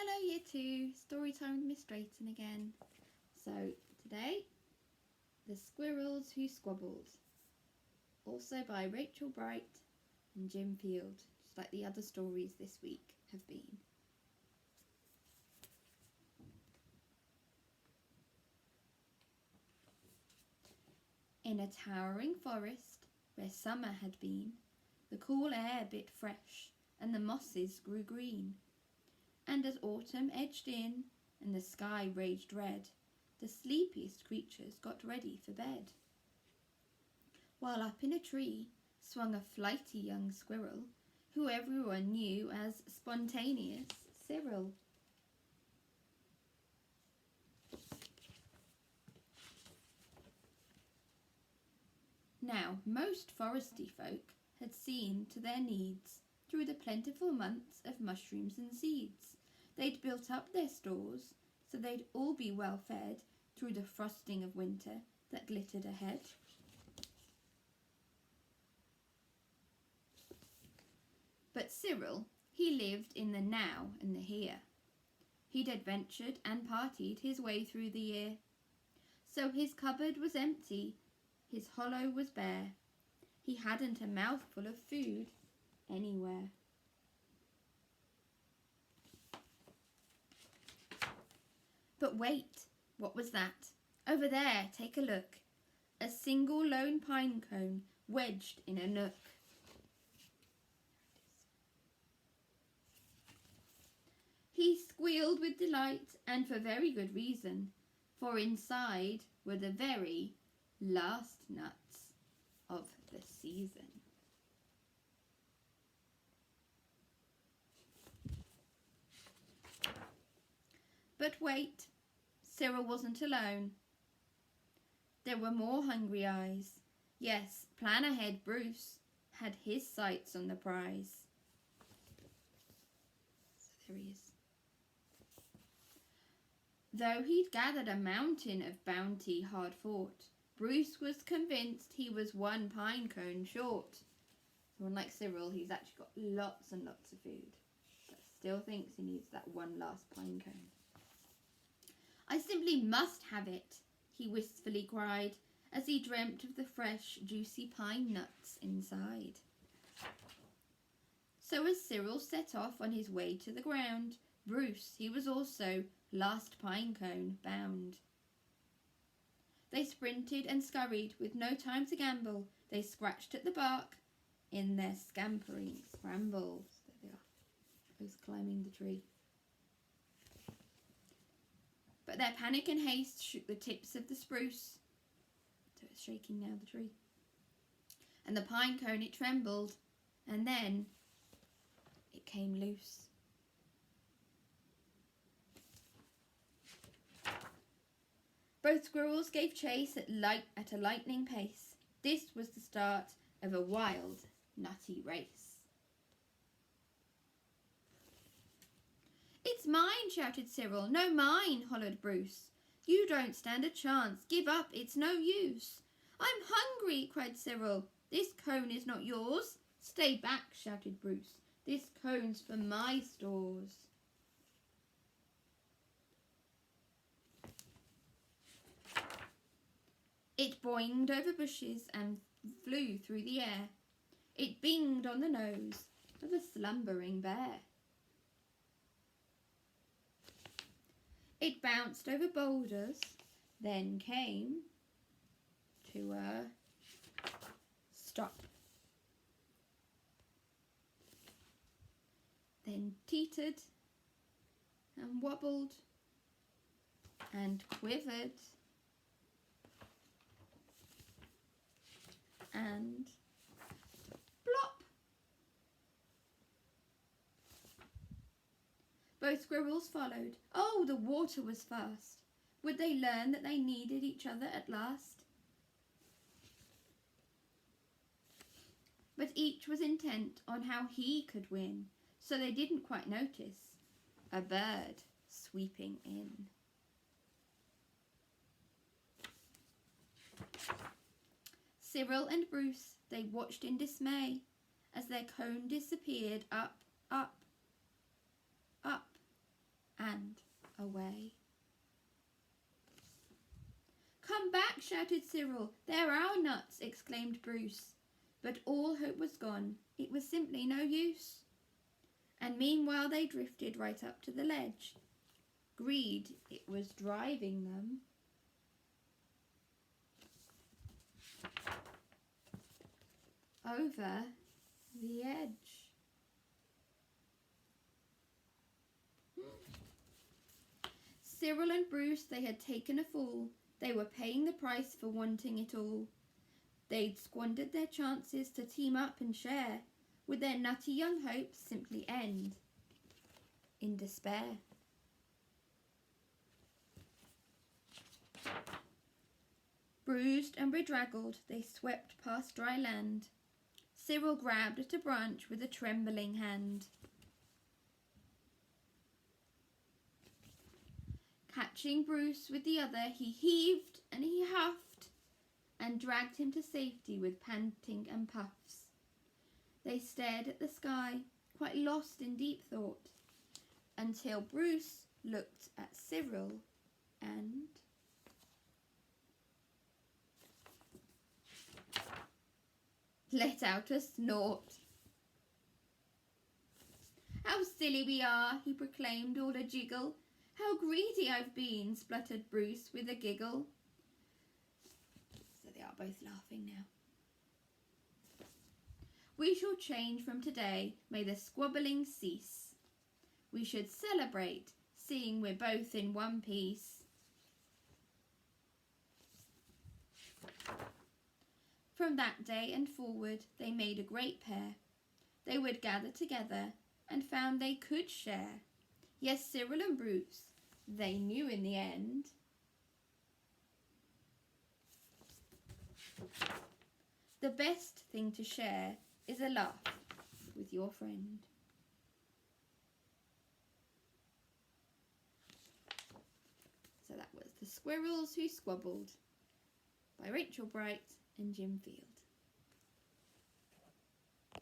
Hello Year 2, story time with Miss Drayton again. So today, The Squirrels Who Squabbled, also by Rachel Bright and Jim Field, just like the other stories this week have been. In a towering forest where summer had been, the cool air bit fresh and the mosses grew green. And as autumn edged in and the sky raged red, the sleepiest creatures got ready for bed. While up in a tree swung a flighty young squirrel, who everyone knew as Spontaneous Cyril. Now, most foresty folk had seen to their needs through the plentiful months of mushrooms and seeds. They'd built up their stores so they'd all be well fed through the frosting of winter that glittered ahead. But Cyril, he lived in the now and the here. He'd adventured and partied his way through the year. So his cupboard was empty, his hollow was bare. He hadn't a mouthful of food anywhere. But wait, what was that? Over there, take a look. A single lone pine cone wedged in a nook. He squealed with delight, and for very good reason, for inside were the very last nuts of the season. But wait, Cyril wasn't alone. There were more hungry eyes. Yes, plan ahead Bruce had his sights on the prize. So there he is. Though he'd gathered a mountain of bounty hard fought, Bruce was convinced he was one pine cone short. So unlike Cyril, he's actually got lots and lots of food, but still thinks he needs that one last pine cone. I simply must have it, he wistfully cried, as he dreamt of the fresh, juicy pine nuts inside. So as Cyril set off on his way to the ground, Bruce, he was also last pine cone bound. They sprinted and scurried with no time to gamble. They scratched at the bark in their scampering scrambles. There they are, both climbing the tree. But their panic and haste shook the tips of the spruce. So it's shaking now, the tree. And the pine cone, it trembled, and then it came loose. Both squirrels gave chase at a lightning pace. This was the start of a wild, nutty race. It's mine, shouted Cyril. No, mine, hollered Bruce. You don't stand a chance. Give up, it's no use. I'm hungry, cried Cyril. This cone is not yours. Stay back, shouted Bruce. This cone's for my stores. It boinged over bushes and flew through the air. It binged on the nose of a slumbering bear. It bounced over boulders, then came to a stop. Then teetered and wobbled and quivered and plop. Both squirrels followed. Oh, the water was fast. Would they learn that they needed each other at last? But each was intent on how he could win, so they didn't quite notice a bird sweeping in. Cyril and Bruce, they watched in dismay as their cone disappeared up, up, up, shouted Cyril. "They're our nuts," exclaimed Bruce. But all hope was gone. It was simply no use. And meanwhile they drifted right up to the ledge. Greed, it was driving them. Over the edge. Cyril and Bruce, they had taken a fall. They were paying the price for wanting it all. They'd squandered their chances to team up and share. Would their nutty young hopes simply end in despair? Bruised and bedraggled, they swept past dry land. Cyril grabbed at a branch with a trembling hand. Catching Bruce with the other, he heaved and he huffed and dragged him to safety with panting and puffs. They stared at the sky, quite lost in deep thought, until Bruce looked at Cyril and let out a snort. "How silly we are," he proclaimed, all a jiggle. "How greedy I've been," spluttered Bruce with a giggle. So they are both laughing now. "We shall change from today, may the squabbling cease. We should celebrate, seeing we're both in one piece." From that day and forward, they made a great pair. They would gather together and found they could share. Yes, Cyril and Bruce, they knew in the end. The best thing to share is a laugh with your friend. So that was The Squirrels Who Squabbled by Rachel Bright and Jim Field.